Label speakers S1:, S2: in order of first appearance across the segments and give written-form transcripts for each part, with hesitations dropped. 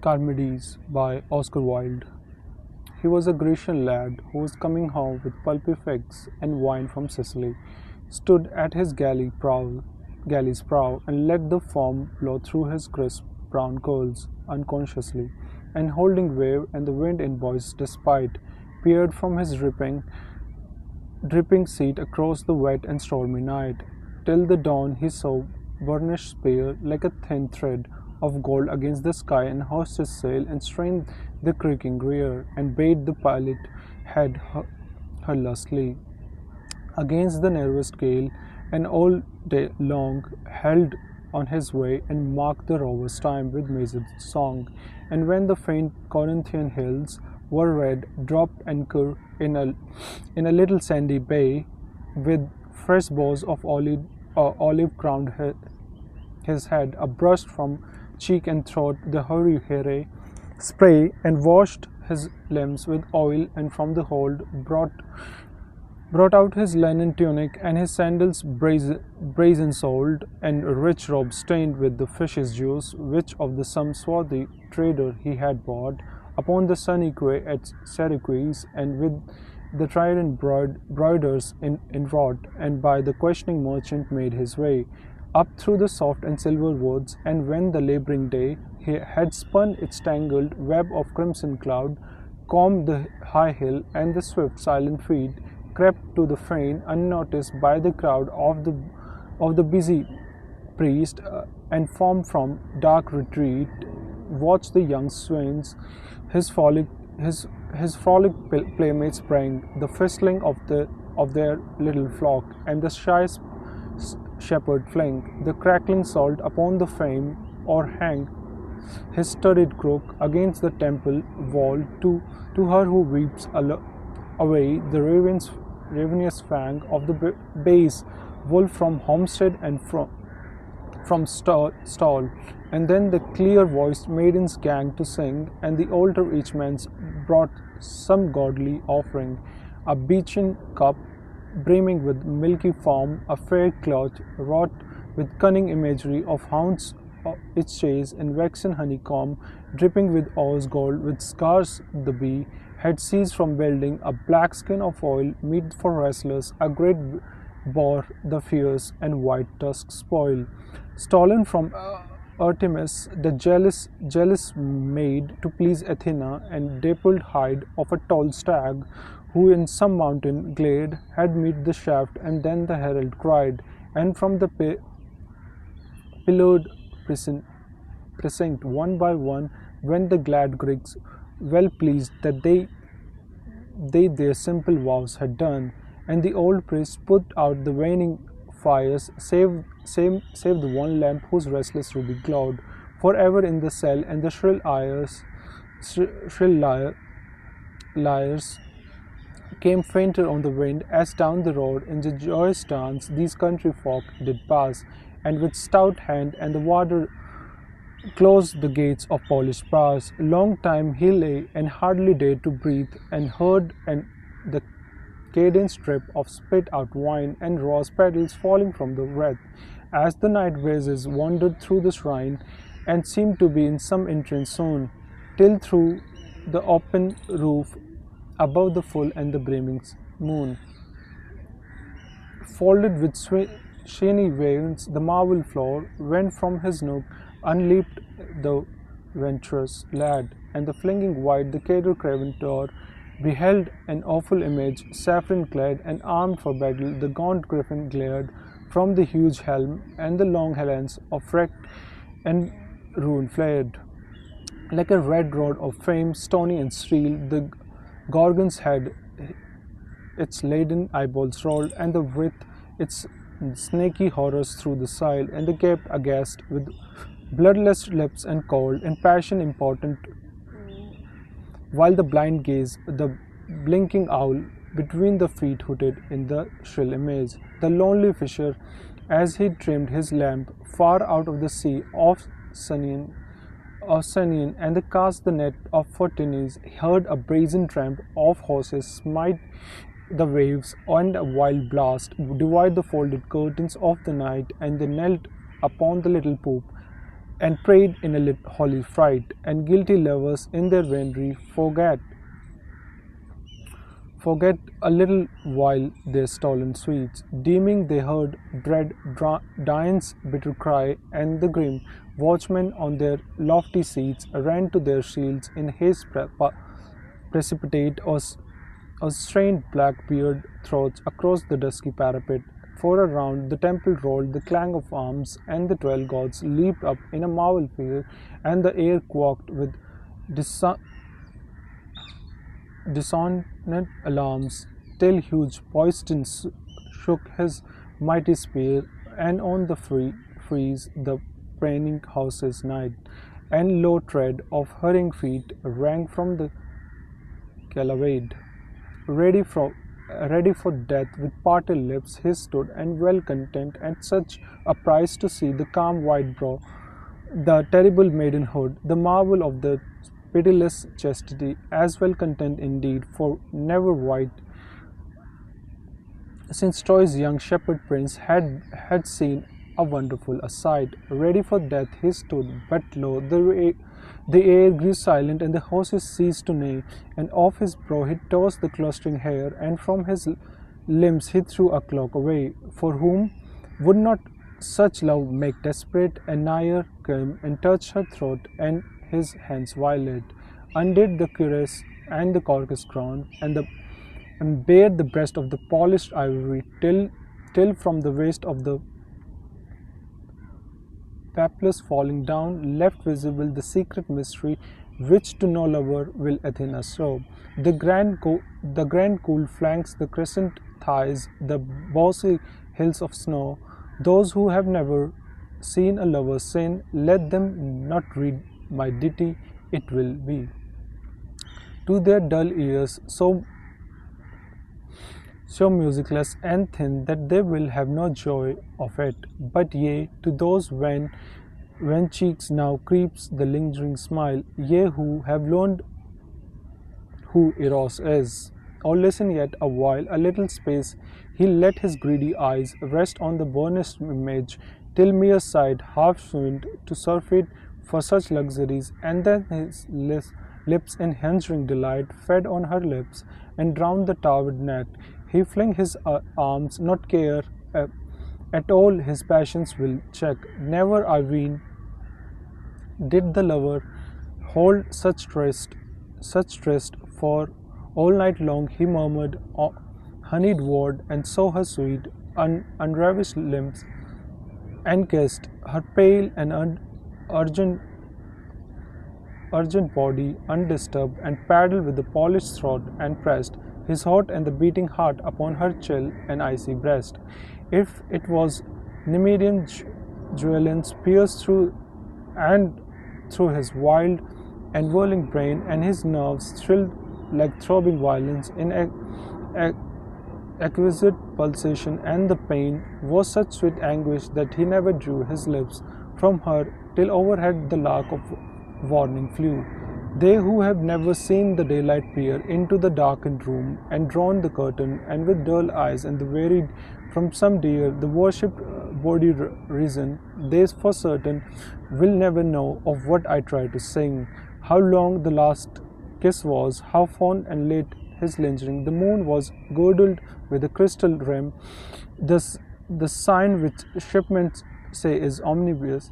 S1: Charmides by Oscar Wilde. He was a Grecian lad who was coming home with pulpy figs and wine from Sicily, stood at his galley's prow, and let the foam blow through his crisp brown curls unconsciously, and holding wave and the wind in voice despite, peered from his dripping seat across the wet and stormy night. Till the dawn he saw burnished spear like a thin thread of gold against the sky, and hoisted his sail and strained the creaking rear, and bade the pilot head her lustily against the nervous gale, and all day long held on his way, and marked the rover's time with measured song. And when the faint Corinthian hills were red, dropped anchor in a little sandy bay, with fresh boughs of olive crowned his head, abbrushed from cheek and throat the hurry spray, and washed his limbs with oil, and from the hold brought out his linen tunic and his sandals brazen soled, and a rich robe stained with the fish's juice, which of the some swarthy trader he had bought upon the sunny quay at Syracuse, and with the trident broiders in wrought, and by the questioning merchant made his way up through the soft and silver woods. And when the laboring day had spun its tangled web of crimson cloud, combed the high hill, and the swift silent feet crept to the fane unnoticed by the crowd of the busy priest, and from dark retreat watched the young swains his frolic playmates bring the firstling of their little flock, and the shy shepherd fling the crackling salt upon the fame, or hang his studded crook against the temple wall to her who weeps away the ravenous fang of the base wolf from homestead and from stall, and then the clear-voiced maidens gang to sing, and the altar each man's brought some godly offering, a beechen cup brimming with milky foam, a fair cloth wrought with cunning imagery of hounds its chase, and waxen honeycomb dripping with ores gold, with scars the bee had seized from building, a black skin of oil meet for wrestlers, a great boar the fierce and white tusk spoil, stolen from Artemis, the jealous maid, to please Athena, and dappled hide of a tall stag, who in some mountain glade had met the shaft, and then the herald cried, and from the pillared precinct one by one went the glad Greeks, well pleased that they their simple vows had done, and the old priest put out the waning fires, save the one lamp whose restless ruby glowed forever in the cell, and the shrill lyres came fainter on the wind, as down the road in the joyous dance these country folk did pass, and with stout hand and the warder closed the gates of polished brass. Long time he lay, and hardly dared to breathe, and heard the cadenced drip of spit out wine, and rose petals falling from the wreath, as the night breezes wandered through the shrine, and seemed to be in some entrance soon, till through the open roof above the full and the brimming moon, folded with sheeny veils, the marble floor went from his nook, unleaped the venturous lad, and the flinging wide the cater craven door beheld an awful image, saffron clad and armed for battle. The gaunt griffin glared from the huge helm, and the long helens of wreck and ruin flared like a red rod of fame, stony and steel. The Gorgon's head its laden eyeballs rolled, and the with its snaky horrors through the side, and the gaped aghast with bloodless lips and cold in passion important, while the blind gaze, the blinking owl between the feet hooted in the shrill image. The lonely fisher, as he trimmed his lamp far out of the sea of Sunian, and cast the net of Fortines, heard a brazen tramp of horses smite the waves, and a wild blast divide the folded curtains of the night, and they knelt upon the little poop, and prayed in a holy fright, and guilty lovers in their venery forget a little while their stolen sweets, deeming they heard dread Dian's bitter cry, and the grim watchmen on their lofty seats ran to their shields in haste precipitate or strained black beard throats across the dusky parapet. For around the temple rolled the clang of arms, and the 12 gods leaped up in a marvel fear, and the air quaked with dissonant alarms, till huge Poiston shook his mighty spear, and on the freeze the preening horses night, and low tread of hurrying feet rang from the cavalcade. Ready for death with parted lips, he stood, and well content at such a price to see the calm white brow, the terrible maidenhood, the marvel of the pitiless chastity, as well content indeed, for never white since Troy's young shepherd prince had seen a wonderful sight. Ready for death he stood, but lo, the air grew silent, and the horses ceased to neigh, and off his brow he tossed the clustering hair, and from his limbs he threw a cloak away. For whom would not such love make desperate? And nigher came and touched her throat, and his hands violate undid the cuirass and the corcus crown, and bared the breast of the polished ivory, till from the waist of the peplus falling down left visible the secret mystery which to no lover will Athena show. The grand cool flanks, the crescent thighs, the bossy hills of snow. Those who have never seen a lover sin, let them not read my ditty, it will be to their dull ears so musicless and thin that they will have no joy of it. But ye, to those when cheeks now creeps the lingering smile, ye who have learned who Eros is, or listen yet a while, a little space, he let his greedy eyes rest on the burnished image, till mere sight half swooned to surfeit for such luxuries, and then his lips in hungering delight fed on her lips, and drowned the towered neck. He fling his arms, not care at all his passions will check. Never, I ween, did the lover hold such tryst, for all night long he murmured honeyed word, and saw her sweet, unravished limbs, and kissed her pale and urgent body undisturbed, and paddled with the polished throat, and pressed his hot and the beating heart upon her chill and icy breast. If it was Nemedian Julian's pierced through his wild and whirling brain, and his nerves thrilled like throbbing violence in exquisite pulsation, and the pain was such sweet anguish that he never drew his lips from her till overhead the lark of warning flew. They who have never seen the daylight peer into the darkened room, and drawn the curtain, and with dull eyes and the wearied from some dear, the worshipped body risen, they for certain will never know of what I try to sing. How long the last kiss was, how fond and late his lingering. The moon was girdled with a crystal rim, the sign which shipmen say is omniscience.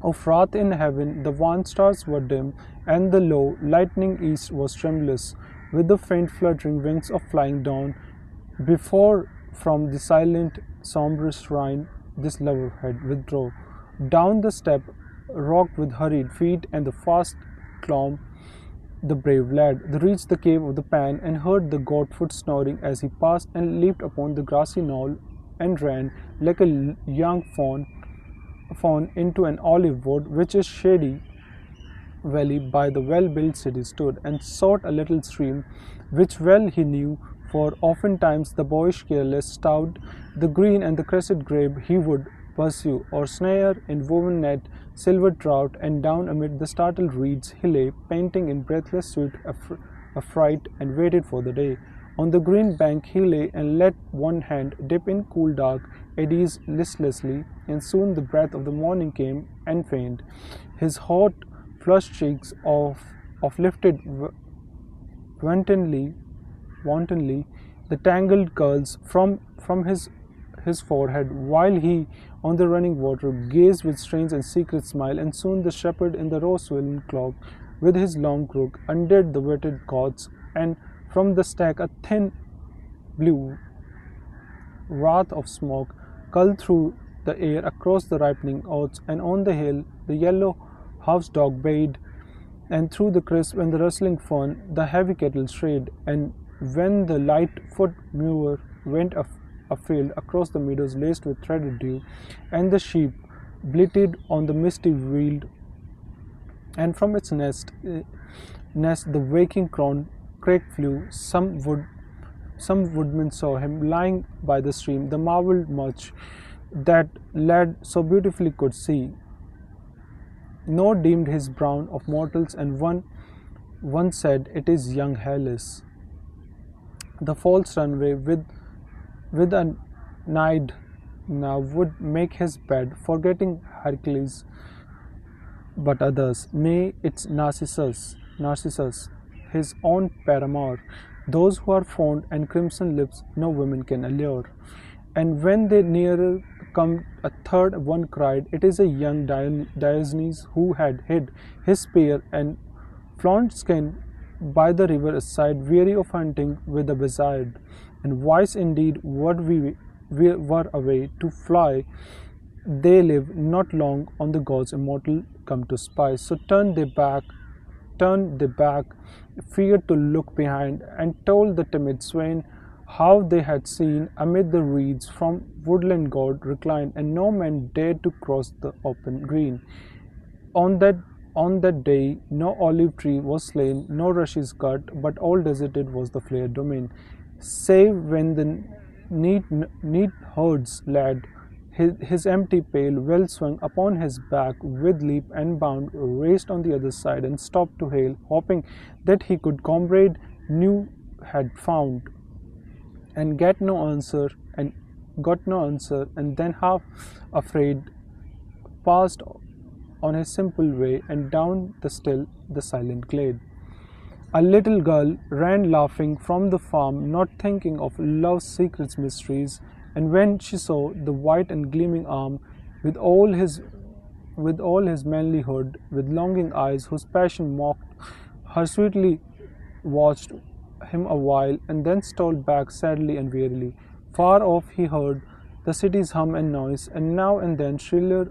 S1: Of wrath in heaven the wan stars were dim, and the low, lightning east was tremulous with the faint fluttering wings of flying dawn. Before from the silent, sombre shrine this lover had withdrawn. Down the step, rocked with hurried feet, and the fast clomb the brave lad. They reached the cave of the Pan, and heard the godfoot snoring as he passed, and leaped upon the grassy knoll, and ran like a young fawn into an olive wood, which is shady valley by the well-built city stood, and sought a little stream, which well he knew, for oftentimes the boyish careless stout, the green and the crested grape he would pursue, or snare in woven net silver trout, and down amid the startled reeds he lay, panting in breathless sweet affright, and waited for the day. On the green bank he lay, and let one hand dip in cool dark eddies listlessly, and soon the breath of the morning came and faint. His hot, flushed cheeks of lifted wantonly, wantonly the tangled curls from his forehead, while he, on the running water, gazed with strange and secret smile, and soon the shepherd in the rose-swollen cloak, with his long crook, undid the wetted cords, and from the stack a thin blue wrath of smoke curled through the air across the ripening oats, and on the hill the yellow house-dog bayed, and through the crisp and the rustling fern the heavy cattle strayed, and when the light-foot mower went afield across the meadows laced with threaded dew, and the sheep bleated on the misty Wilde, and from its nest the waking crown crake flew, some woodman saw him lying by the stream. They marveled much that lad so beautifully could see, nor deemed his brown of mortals, and one said, "It is young Hellas." The false runaway with a nide now would make his bed, forgetting Hercules, but others, nay, it's Narcissus, his own paramour, those who are fond and crimson lips no women can allure. And when they nearer come, a third one cried, "It is a young Diogenes who had hid his spear and flaunt skin by the river side, weary of hunting with the beside. And wise indeed we were away to fly. They live not long on the gods immortal come to spy." So turned they back, feared to look behind, and told the timid swain how they had seen amid the reeds from woodland god reclined, and no man dared to cross the open green. On that day no olive tree was slain, no rushes cut, but all deserted was the fair domain, save when the neat herds lad his empty pail well swung upon his back, with leap and bound raced on the other side, and stopped to hail, hoping that he could comrade new had found, and got no answer, and then half afraid passed on his simple way, and down the silent glade. A little girl ran laughing from the farm, not thinking of love's secret mysteries, and when she saw the white and gleaming arm, with all his manlyhood, with longing eyes whose passion mocked her, sweetly watched him a while, and then stole back sadly and wearily. Far off he heard the city's hum and noise, and now and then shriller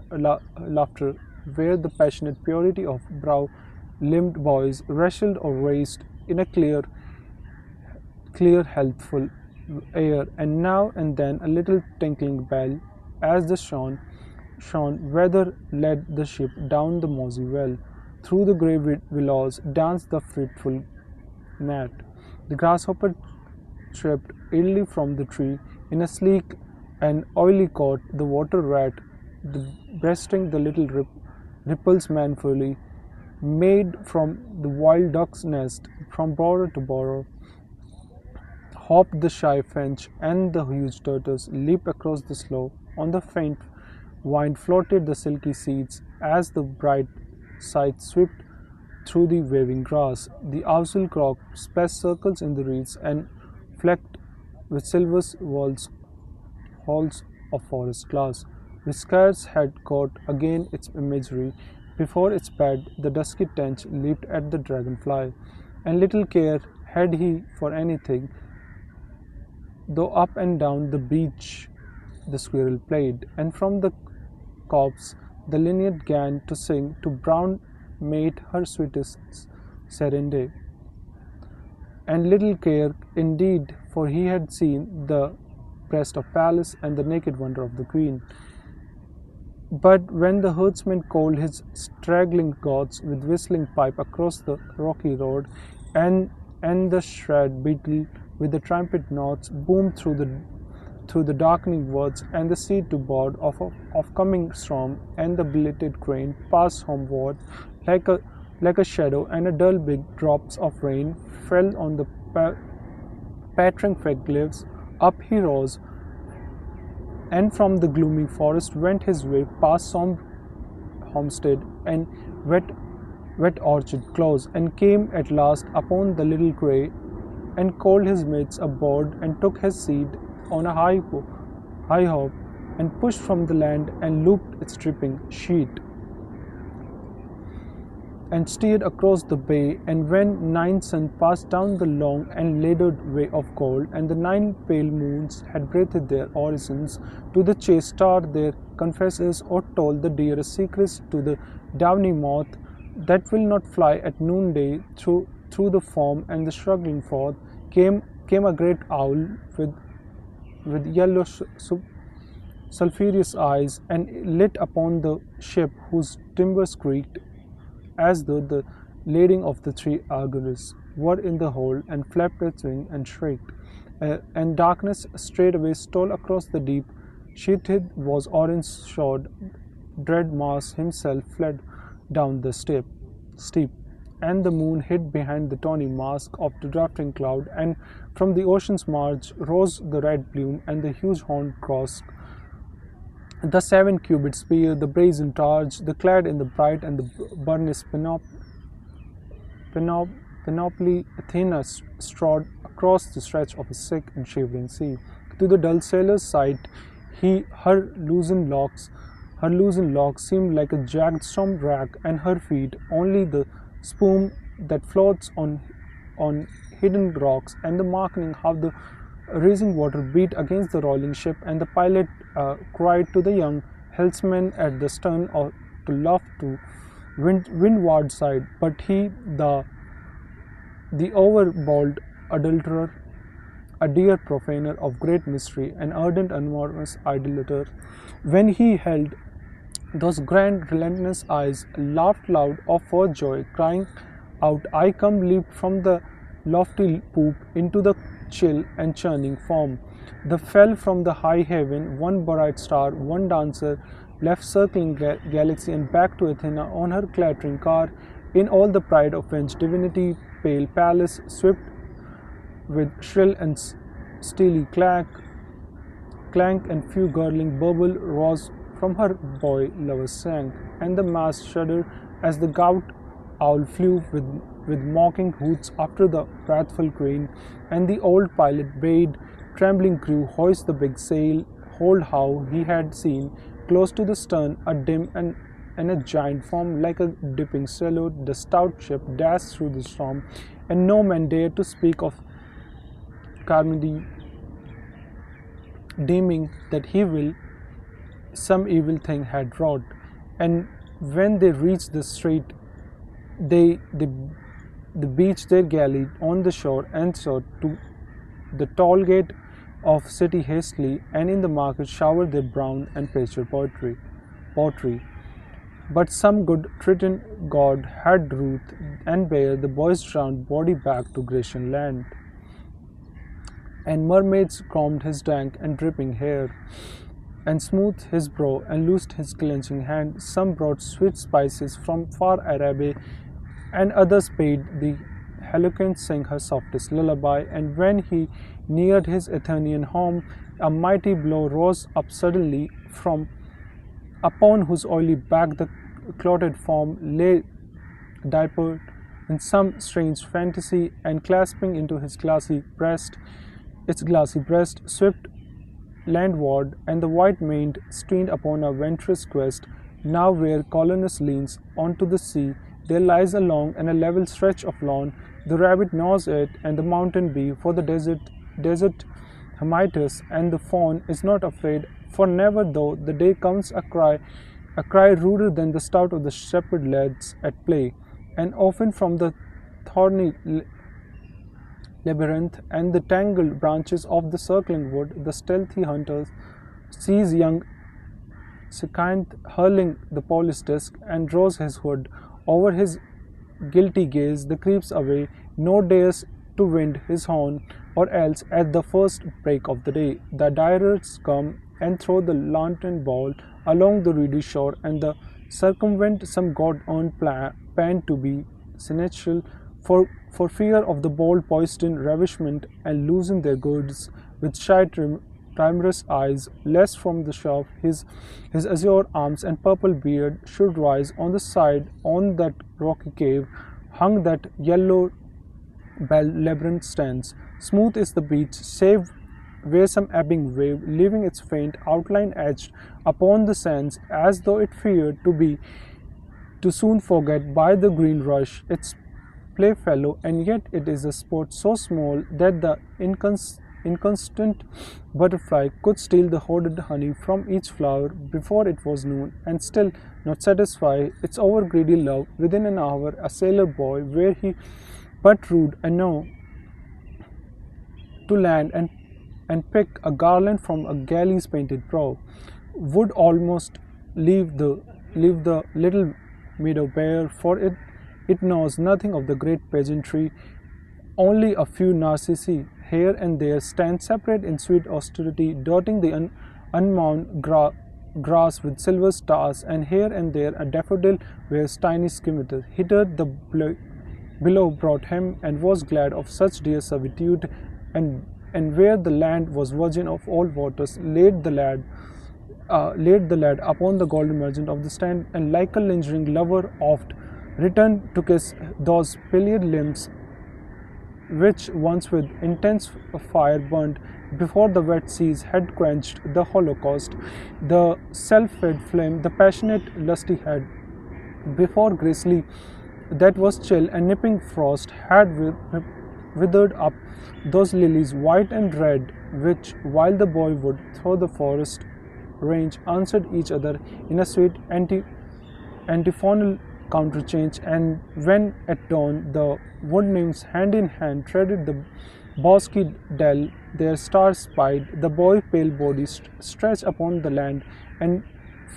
S1: laughter, where the passionate purity of brow-limbed boys wrestled or raced in a clear, healthful air, and now and then a little tinkling bell, as the shone weather led the ship down the mossy well. Through the grey willows danced the fitful gnat. The grasshopper chirped idly from the tree in a sleek and oily coat. The water rat, breasting the little ripples manfully, made from the wild duck's nest, from burrow to burrow, hopped the shy finch, and the huge tortoise leaped across the slough. On the faint wind floated the silky seeds, as the bright scythe swept through the waving grass. The ousel croaked spaced circles in the reeds, and flecked with silver halls of forest glass, which scarce had caught again its imagery. Before its bed the dusky tench leaped at the dragonfly, and little care had he for anything, though up and down the beach the squirrel played, and from the copse the linnet 'gan to sing to brown mate her sweetest serenade. And little care indeed, for he had seen the breast of Pallas and the naked wonder of the queen. But when the herdsman called his straggling goats with whistling pipe across the rocky road, and the shred beetle with the trumpet notes boomed through the darkening woods, and the sea to board of coming storm, and the belated crane passed homeward like a shadow, and a dull big drops of rain fell on the pattering fig leaves, up he rose and from the gloomy forest went his way past sombre homestead and wet, wet orchard close, and came at last upon the little quay, and called his mates aboard, and took his seat on a high hope, and pushed from the land, and looped its dripping sheet, and steered across the bay. And when nine sun passed down the long and laddered way of gold, and the nine pale moons had breathed their orisons to the chase star their confessors, or told the dearest secrets to the downy moth that will not fly at noonday through the foam and the struggling froth, came a great owl with yellow sulphurous eyes, and lit upon the ship whose timbers creaked as though the lading of the three Argonauts were in the hold, and flapped its wing and shrieked. And darkness straightway stole across the deep. Sheathed was orange-shod, dread Mars himself fled down the steep, and the moon hid behind the tawny mask of the drifting cloud, and from the ocean's marge rose the red plume and the huge horned cross, the 7-cubit spear, the brazen targe, the clad in the bright and the burnished panoply, Athena strode across the stretch of a sick and shivering sea. To the dull sailor's sight, her loosened locks seemed like a jagged storm rack, and her feet only the spume that floats on hidden rocks, and the marking how the racing water beat against the rolling ship, and the pilot cried to the young helmsman at the stern to luff to windward side. But he, the overbold adulterer, a dear profaner of great mystery, an ardent amorous idolater, when he held those grand relentless eyes, laughed loud for joy, crying out, "I come!" leaped from the lofty poop into the chill and churning foam. There fell from the high heaven one bright star, one dancer left circling galaxy, and back to Athena on her clattering car, in all the pride of French divinity. Pale palace swept with shrill and steely clank, and few gurgling burble rose from her boy lover's sang, and the mast shuddered as the gaunt owl flew with mocking hoots after the wrathful crane, and the old pilot bade trembling crew hoist the big sail. Hold how he had seen close to the stern a dim and a giant form like a dipping silhouette. The stout ship dashed through the storm, and no man dared to speak of Charmides, deeming that he will some evil thing had wrought. And when they reached the strait, they beached their galley on the shore, and sought to the toll gate of city hastily, and in the market showered their brown and pasture pottery. But some good Triton god had ruth, and bare the boy's drowned body back to Grecian land. And mermaids combed his dank and dripping hair, and smoothed his brow, and loosed his clenching hand. Some brought sweet spices from far Arabia, and others bade the Helicant sing her softest lullaby. And when he neared his Athenian home, a mighty blow rose up suddenly from upon whose oily back the clotted form lay diapered in some strange fantasy, and clasping into his its glassy breast, swept landward, and the white maid strained upon a venturous quest. Now where Colonus leans onto the sea, there lies along and a level stretch of lawn. The rabbit gnaws it, and the mountain bee for the desert Hermitus, and the fawn is not afraid, for never though the day comes a cry ruder than the stout of the shepherd lads at play. And often from the thorny labyrinth and the tangled branches of the circling wood, the stealthy hunter sees young Scythian hurling the polished disc, and draws his hood over his guilty gaze. The creeps away, nor dares to wind his horn, or else at the first break of the day the diers come and throw the lantern ball along the reedy shore, and the circumvent some god-earned pan to be sensual for fear of the bold poised in ravishment, and loosen their goods with shy timorous eyes, less from the shaft, his azure arms and purple beard should rise on the side on that rocky cave, hung that yellow bell labyrinth stands. Smooth is the beach, save where some ebbing wave, leaving its faint outline etched upon the sands, as though it feared to be too soon forget by the green rush its playfellow, and yet it is a spot so small that the inconstant butterfly could steal the hoarded honey from each flower before it was noon, and still not satisfy its over-greedy love. Within an hour, a sailor boy, were he but rude enough to land and pick a garland from a galley's painted prow, would almost leave the little meadow bare, for it knows nothing of the great pageantry. Only a few narcissi here and there stand separate in sweet austerity, dotting the unmown grass with silver stars, and here and there a daffodil wears tiny scimitars. Hither the below brought him, and was glad of such dear servitude, and where the land was virgin of all waters, laid the lad upon the golden margin of the strand, and like a lingering lover oft returned to kiss those pillared limbs which once with intense fire burned before the wet seas had quenched the holocaust, the self-fed flame, the passionate lusty head before grizzly that was chill and nipping frost had withered up those lilies white and red, which, while the boy would through the forest range, answered each other in a sweet antiphonal counterchange. And when at dawn the wood nymphs hand in hand threaded the bosky dell, their stars spied the boy pale body stretched upon the land, and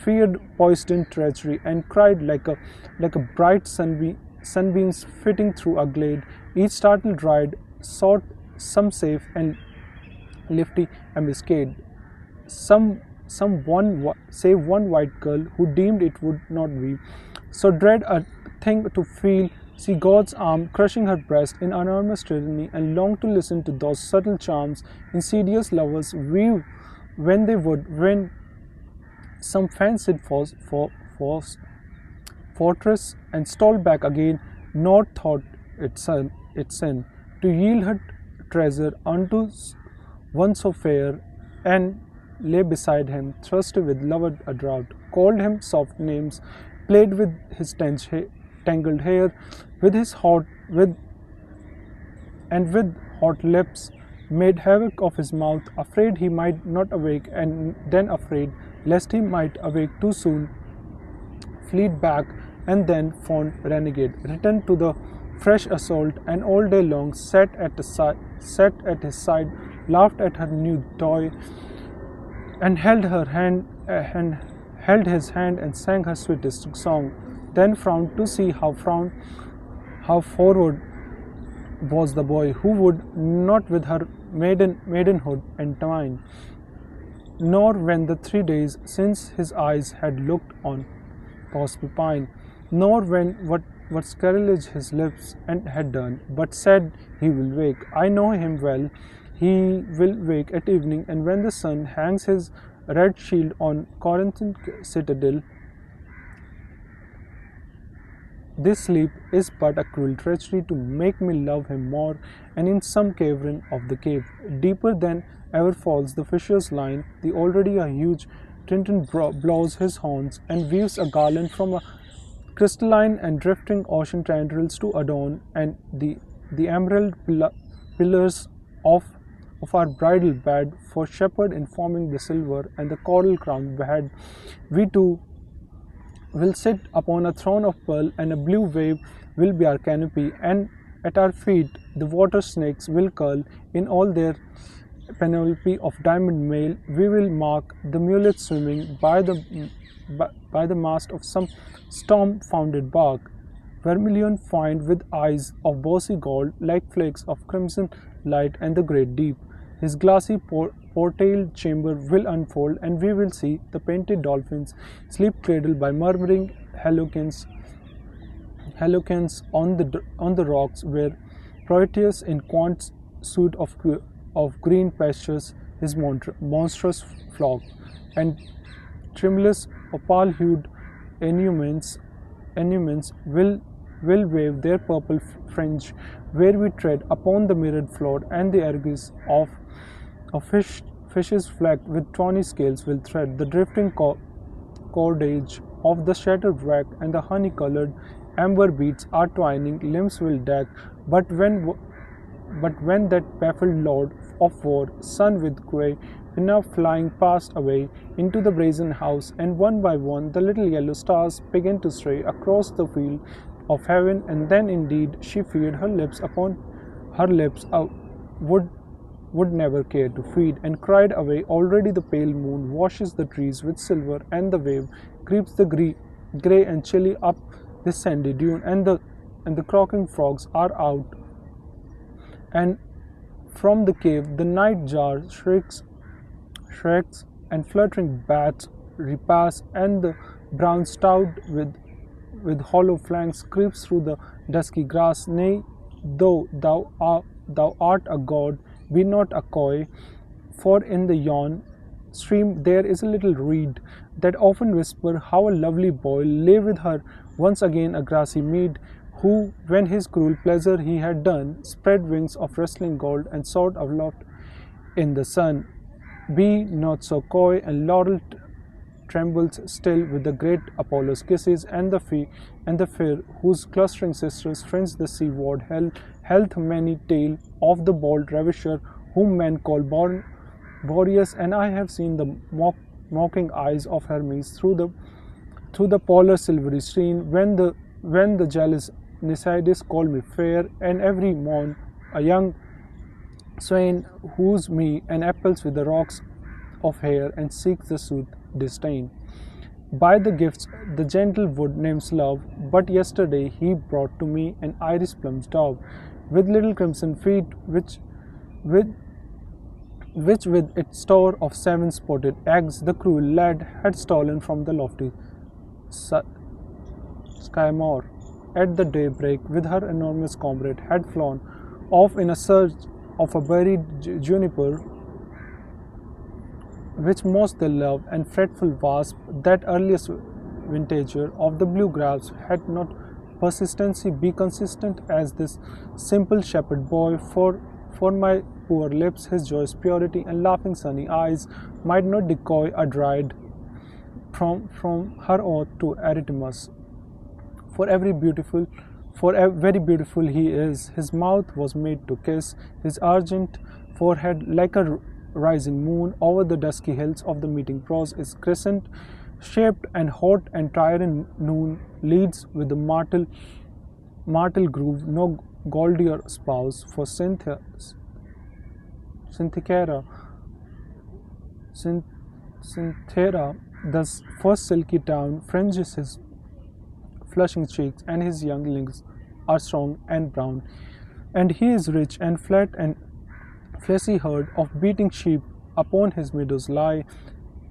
S1: feared poisoned treachery, and cried like a bright sunbeams flitting through a glade. Each startled ride sought some safe and lifty ambuscade, save one white girl who deemed it would not be so dread a thing to feel, see God's arm crushing her breast in enormous tyranny, and long to listen to those subtle charms insidious lovers weave when some fancied fortress, and stole back again, nor thought it sin to yield her treasure unto one so fair, and lay beside him, thirsty with love a draught, called him soft names, played with his tangled hair, with hot lips, made havoc of his mouth, afraid he might not awake, and then afraid lest he might awake too soon, fleet back, and then, fond renegade, returned to the fresh assault, and all day long sat at his side, laughed at her new toy, and held his hand and sang her sweetest song. Then frowned to see how forward was the boy, who would not with her maidenhood entwine, nor when the 3 days since his eyes had looked on Proserpine, nor when what scarlet his lips and had done, but said he will wake. I know him well. He will wake at evening, and when the sun hangs his red shield on Corinthian citadel. This sleep is but a cruel treachery to make me love him more, and in some cavern of the cave, deeper than ever falls the fisher's line, the already a huge Triton blows his horns, and weaves a garland from a crystalline and drifting ocean tendrils to adorn, and the emerald pillars of our bridal bed for shepherd informing the silver and the coral crowned head. We two will sit upon a throne of pearl, and a blue wave will be our canopy, and at our feet the water snakes will curl in all their panoply of diamond mail. We will mark the mulets swimming by the mast of some storm-founded bark, vermilion fined with eyes of bossy gold like flakes of crimson light, and the great deep. His glassy portaled chamber will unfold, and we will see the painted dolphins sleep cradled by murmuring halcyons on the rocks, where Proteus in quaint suit of green pastures his monstrous flock, and tremulous opal-hued enuments will wave their purple fringe where we tread upon the mirrored floor, and the edges of a fish's flecked with tawny scales will thread the drifting cordage of the shattered wreck, and the honey-colored amber beads are twining limbs will deck. But when that baffled lord of war, sun with grey enough flying past away into the brazen house, and one by one the little yellow stars began to stray across the field of heaven, and then indeed she feared her lips upon her lips would never care to feed, and cried away. Already the pale moon washes the trees with silver, and the wave creeps the grey and chilly up the sandy dune, and the croaking frogs are out, and from the cave the nightjar shrieks, and fluttering bats repass, and the brown stout with hollow flanks creeps through the dusky grass. Nay, though thou art a god, be not a coy, for in the yon stream there is a little reed that often whisper how a lovely boy lay with her once again a grassy mead, who, when his cruel pleasure he had done, spread wings of rustling gold and soared aloft in the sun. Be not so coy, and laurel trembles still with the great Apollo's kisses, and the fair whose clustering sisters fringe the seaward health many tale of the bold ravisher whom men call Boreas, and I have seen the mocking eyes of Hermes through the polar silvery stream when the jealous Nisides call me fair, and every morn a young swain whoos me and apples with the rocks of hair and seeks the sooth disdain. By the gifts the gentle wood names love, but yesterday he brought to me an iris plum's dove, with little crimson feet, which with its store of 7 spotted eggs the cruel lad had stolen from the lofty Skymore. At the daybreak, with her enormous comrade, had flown off in a search of a buried juniper, which most they loved, and fretful wasp, that earliest vintager of the blue grapes, had not persistency be consistent as this simple shepherd boy. For my poor lips, his joyous purity and laughing sunny eyes might not decoy a dryad from her oath to Artemis. For very beautiful he is. His mouth was made to kiss, his argent forehead like a rising moon over the dusky hills of the meeting cross is crescent shaped, and hot and tyrant noon leads with the martel groove no goldier spouse for Cynthera, thus first silky down fringes his flushing cheeks, and his young limbs are strong and brown, and he is rich and flat, and fleshy herd of beating sheep upon his meadows lie,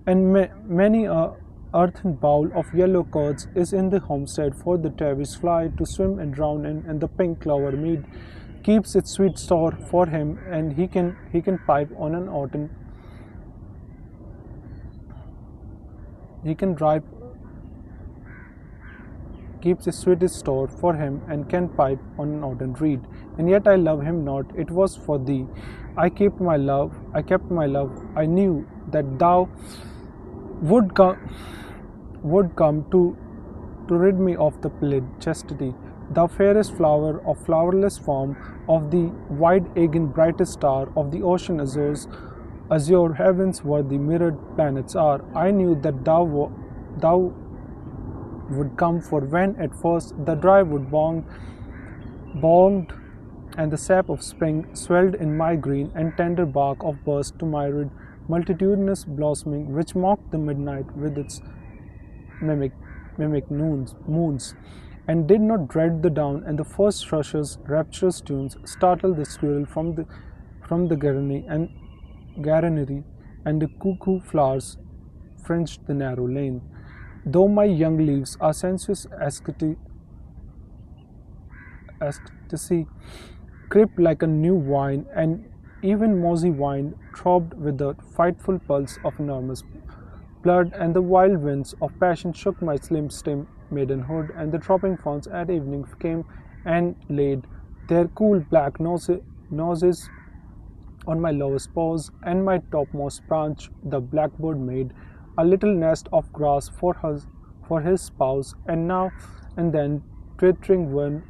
S1: and many a earthen bowl of yellow curds is in the homestead for the tavish fly to swim and drown in, and the pink clover mead keeps its sweet store for him, and he can pipe on an autumn. He can ripe keeps his sweetest store for him, and can pipe on an autumn reed. And yet I love him not. It was for thee I kept my love. I knew that thou would come to rid me of the pallid chastity, thou fairest flower of flowerless form, of the wide Aegean brightest star, of the ocean azure heavens where the mirrored planets are. I knew that thou would come, for when at first the dry wood bonged, and the sap of spring swelled in my green and tender bark of burst to myriad multitudinous blossoming, which mocked the midnight with its mimic moons, and did not dread the dawn, and the first thrush's rapturous tunes startled the squirrel from the granary, and the cuckoo flowers fringed the narrow lane. Though my young leaves are sensuous ecstasy, creep like a new wine, and Even mossy wind throbbed with the frightful pulse of enormous blood, and the wild winds of passion shook my slim maidenhood, and the dropping fawns at evening came and laid their cool black noses on my lowest paws, and my topmost branch the blackbird made a little nest of grass for his spouse, and now and then twittering wind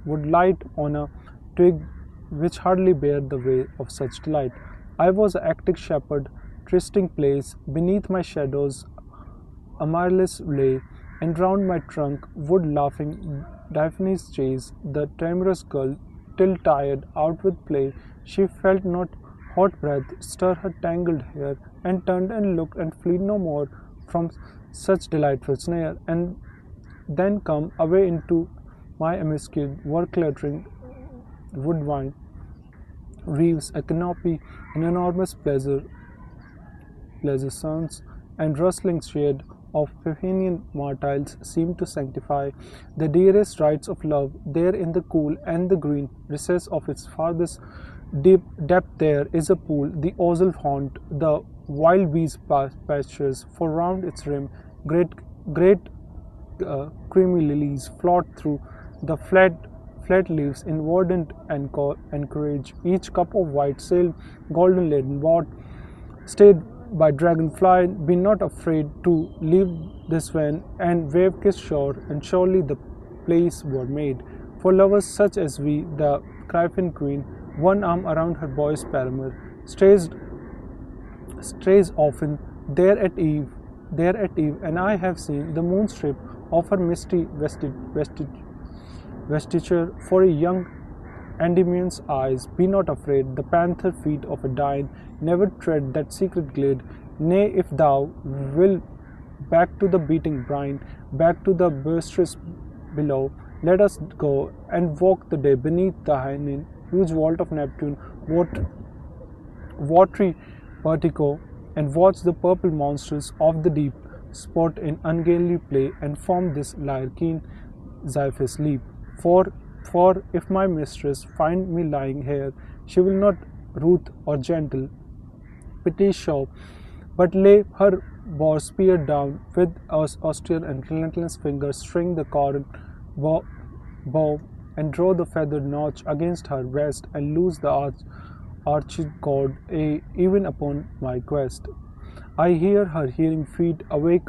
S1: would light on a twig which hardly bared the way of such delight. I was a hectic shepherd, trysting place beneath my shadows. Amaryllis lay, and round my trunk would laughing Daphne's chase the timorous girl, till tired out with play, she felt not hot breath stir her tangled hair, and turned and looked and fled no more from such delightful snare, and then come away into my amazed work cluttering woodbine reaves a canopy an enormous pleasance and rustling shade of Pythian martiles seem to sanctify the dearest rites of love. There in the cool and the green recess of its farthest deep depth there is a pool, the ozil haunt, the wild bees' pastures, for round its rim great creamy lilies float through the flat leaves in verdant anchorage, each cup of white sail, golden laden boat, stayed by dragonfly. Be not afraid to leave this van and wave kiss shore, and surely the place were made for lovers such as we. The Cryphon queen, one arm around her boy's paramour, strays often there at eve, and I have seen the moon strip of her misty vesture for a young Endymion's eyes. Be not afraid, the panther feet of a Dian never tread that secret glade. Nay, if thou wilt back to the beating brine, back to the boisterous below, let us go and walk the day beneath the huge vault of Neptune, watery portico, and watch the purple monsters of the deep sport in ungainly play, and form this lyre keen Xiphias leap. For if my mistress find me lying here, she will not ruth or gentle pity show, but lay her boar spear down with austere and relentless fingers, string the corn bow, and draw the feathered notch against her breast, and loose the arched cord, even upon my quest. I hear her hearing feet, awake,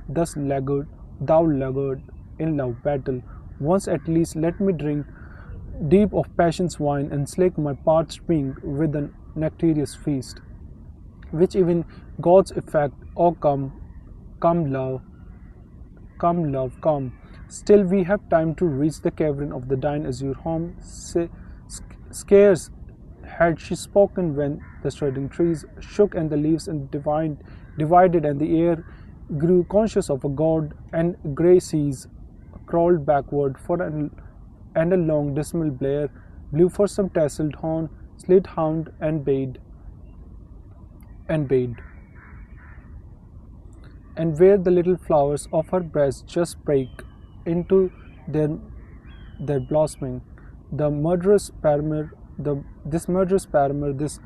S1: thus thou laggard in love battle. Once at least let me drink deep of passion's wine, and slake my parched being with a nectareous feast, which even gods effect. Oh, come, love, come. Still we have time to reach the cavern of the Dian azure home. Scarce had she spoken when the shredding trees shook, and the leaves divided, and the air grew conscious of a god, and grey seas crawled backward and a long dismal blare blew for some tasseled horn, slit hound, and bayed. And where the little flowers of her breast just break into their blossoming, this murderous paramour, this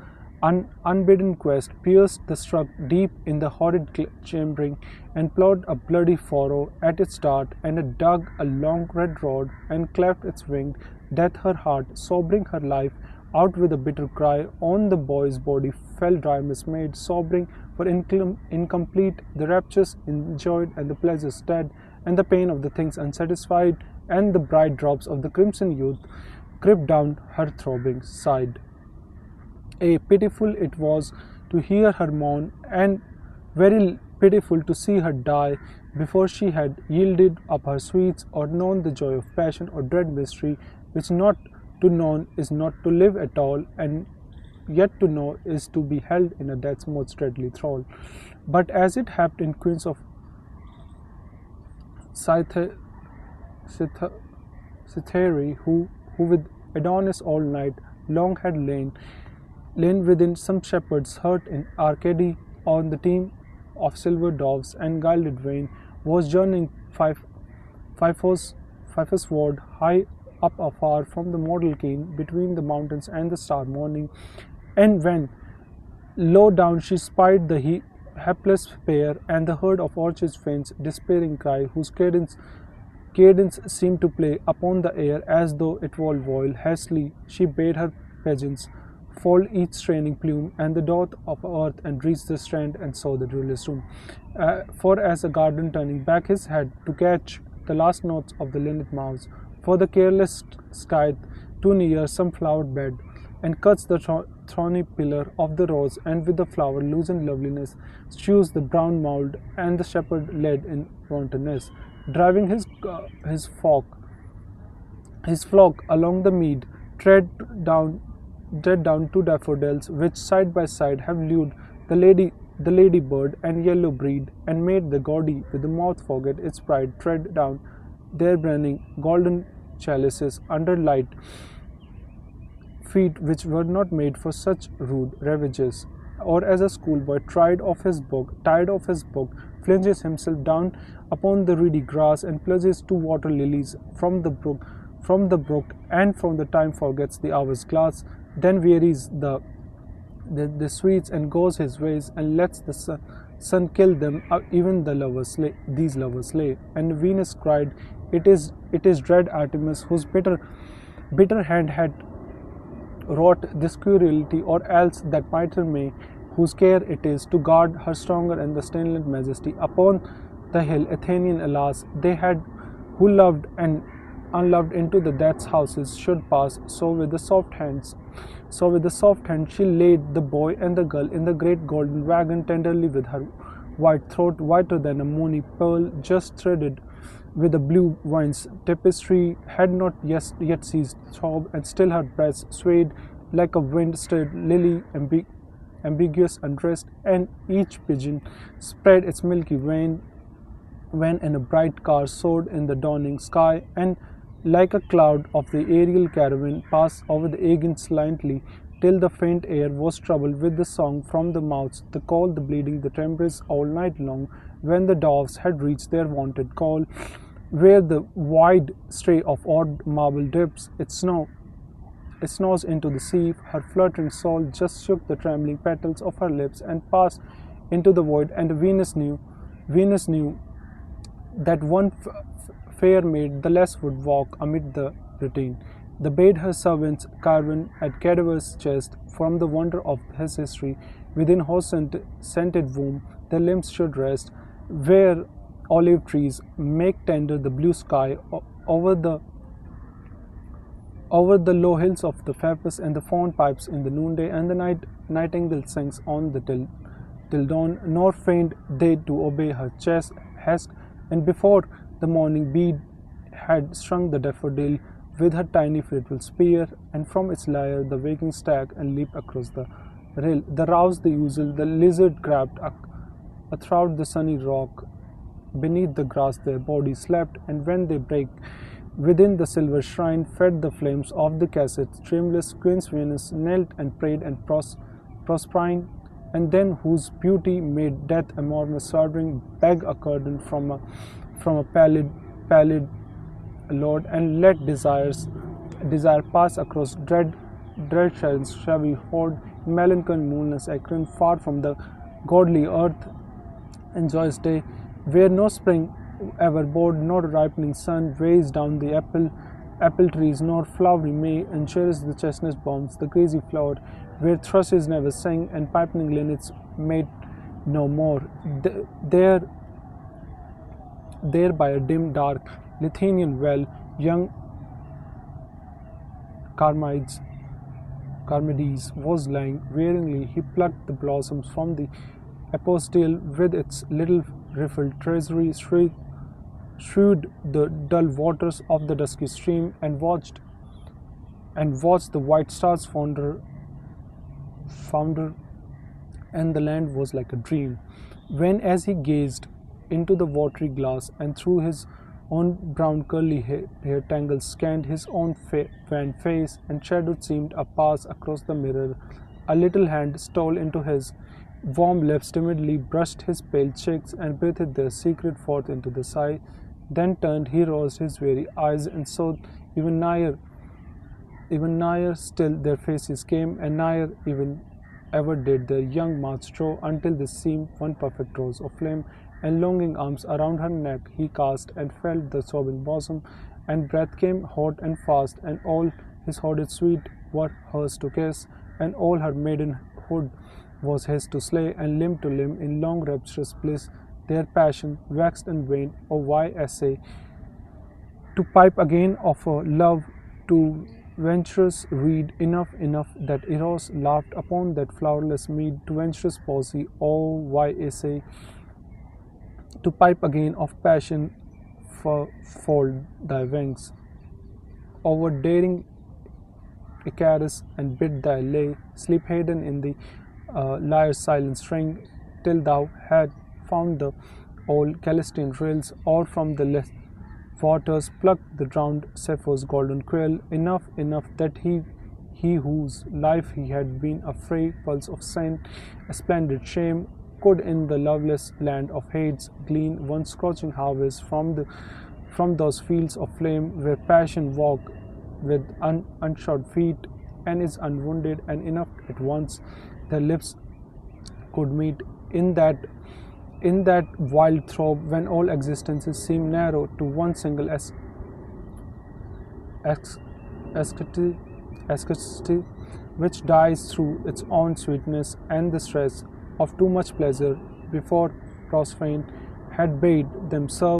S1: unbidden quest, pierced the struck deep in the horrid chambering, and plowed a bloody furrow at its dart, and dug a long red rod, and cleft its winged death her heart, sobering her life out with a bitter cry. On the boy's body fell Dymas made, sobering for incomplete, the raptures enjoyed, and the pleasures dead, and the pain of the things unsatisfied, and the bright drops of the crimson youth crept down her throbbing side. Pitiful it was to hear her moan, and very pitiful to see her die before she had yielded up her sweets, or known the joy of passion, or dread mystery, which not to know is not to live at all, and yet to know is to be held in a death's most deadly thrall. But as it happened in Queens of Cytherea, who with Adonis all night long had lain within some shepherd's hut in Arcady, on the team of silver doves and gilded vane, was journeying Phyphos ward, high up afar from the mortal keen, between the mountains and the star morning, And when, low down, she spied the hapless pair and the herd of orchid faint's despairing cry, whose cadence seemed to play upon the air as though it were voile. Hastily she bade her pigeons fold each straining plume and the dot of earth and reached the strand and saw the jeweller's room. For as a garden turning back his head to catch the last notes of the linnet mouse, for the careless sky too near some flowered bed, and cuts the thorny pillar of the rose, and with the flower loosened loveliness strews the brown mould, and the shepherd led in wantonness, driving his flock along the mead, tread down two daffodils, which side by side have lured the lady bird and yellow breed, and made the gaudy with the mouth forget its pride, tread down their burning golden chalices under light feet which were not made for such rude ravages. Or as a schoolboy tired of his book, flings himself down upon the reedy grass and plucks two water lilies from the brook, and from the time forgets the hour's glass, then wearies the sweets and goes his ways, and lets the sun kill them, even these lovers slay. And Venus cried, it is dread Artemis, whose bitter hand had wrought this cruelty, or else that mitre may, whose care it is to guard her stronger and the stainless majesty. Upon the hill Athenian, alas, they had who loved and unloved into the death's houses should pass. So with the soft hand she laid the boy and the girl in the great golden wagon tenderly, with her white throat whiter than a moony pearl, just threaded with a blue wine's tapestry, had not yet ceased throb, and still her breast swayed like a wind-stirred lily, ambiguous undressed, and each pigeon spread its milky wing when in a bright car soared in the dawning sky, and like a cloud of the aerial caravan passed over the Aegean slightly, till the faint air was troubled with the song from the mouths, the call, the bleeding, the timbrels all night long, when the doves had reached their wonted call, where the wide stray of odd marble dips its nose into the sea. Her fluttering soul just shook the trembling petals of her lips and passed into the void, and Venus knew that one fair maid the less would walk amid the routine. They bade her servants carven at cadaver's chest from the wonder of his history, within whose scented womb their limbs should rest, where olive trees make tender the blue sky over the low hills of the Phaebus, and the fawn pipes in the noonday, and the nightingale sings on the till dawn, nor feigned they to obey her hest, and before the morning bead had strung the daffodil with her tiny fitful spear, and from its lyre the waking stag and leaped across the rill. The rouse the usual, the lizard crept athwart the sunny rock, beneath the grass their bodies slept, and when they break within the silver shrine fed the flames of the casket streamless, Queen Venus knelt and prayed and prospering, and then whose beauty made death amorous shuddering beg a curtain from a pallid lord, and let desire pass across dread shadows shabby horde, melancholy moonless Akron, far from the godly earth and joyous day, where no spring ever bore, nor ripening sun weighs down the apple trees, nor flowery May and cherishes the chestnut bombs, the crazy flower, where thrushes never sang and piping linnets made no more. There by a dim dark Lithuanian well, young Charmides was lying. Wearily he plucked the blossoms from the apostle with its little riffled treasury, shrewd the dull waters of the dusky stream, and watched the white stars founder, and the land was like a dream. When as he gazed into the watery glass, and through his own brown curly hair tangles scanned his own wan face, and shadowed seemed a pass across the mirror, a little hand stole into his warm lips, timidly brushed his pale cheeks, and breathed their secret forth into the sigh. Then turned he, raised his weary eyes, and saw even nigher even nigher still their faces came, and nigher even ever did their young mouths draw, until they seemed one perfect rose of flame, and longing arms around her neck he cast, and felt the sobbing bosom, and breath came hot and fast, and all his hoarded sweet were hers to kiss, and all her maidenhood was his to slay, and limb to limb in long rapturous bliss their passion waxed and waned. Oh, why essay to pipe again of a love to venturous reed, enough that Eros laughed upon that flowerless mead to venturous poesy. Oh, why essay to pipe again of passion, fold thy wings over daring Icarus, and bid thy lay sleep hidden in the lyre's silent string, till thou had found the old Callistian rills, or from the waters plucked the drowned Sappho's golden quill. Enough that he whose life he had been a frail pulse of sin, a splendid shame, could in the loveless land of Hades glean one scorching harvest from those fields of flame where passion walked with unshod feet and is unwounded, and enough at once their lips could meet in that wild throb when all existences seem narrow to one single ecstasy which dies through its own sweetness, and the stress of too much pleasure before Proserpine had bade them serve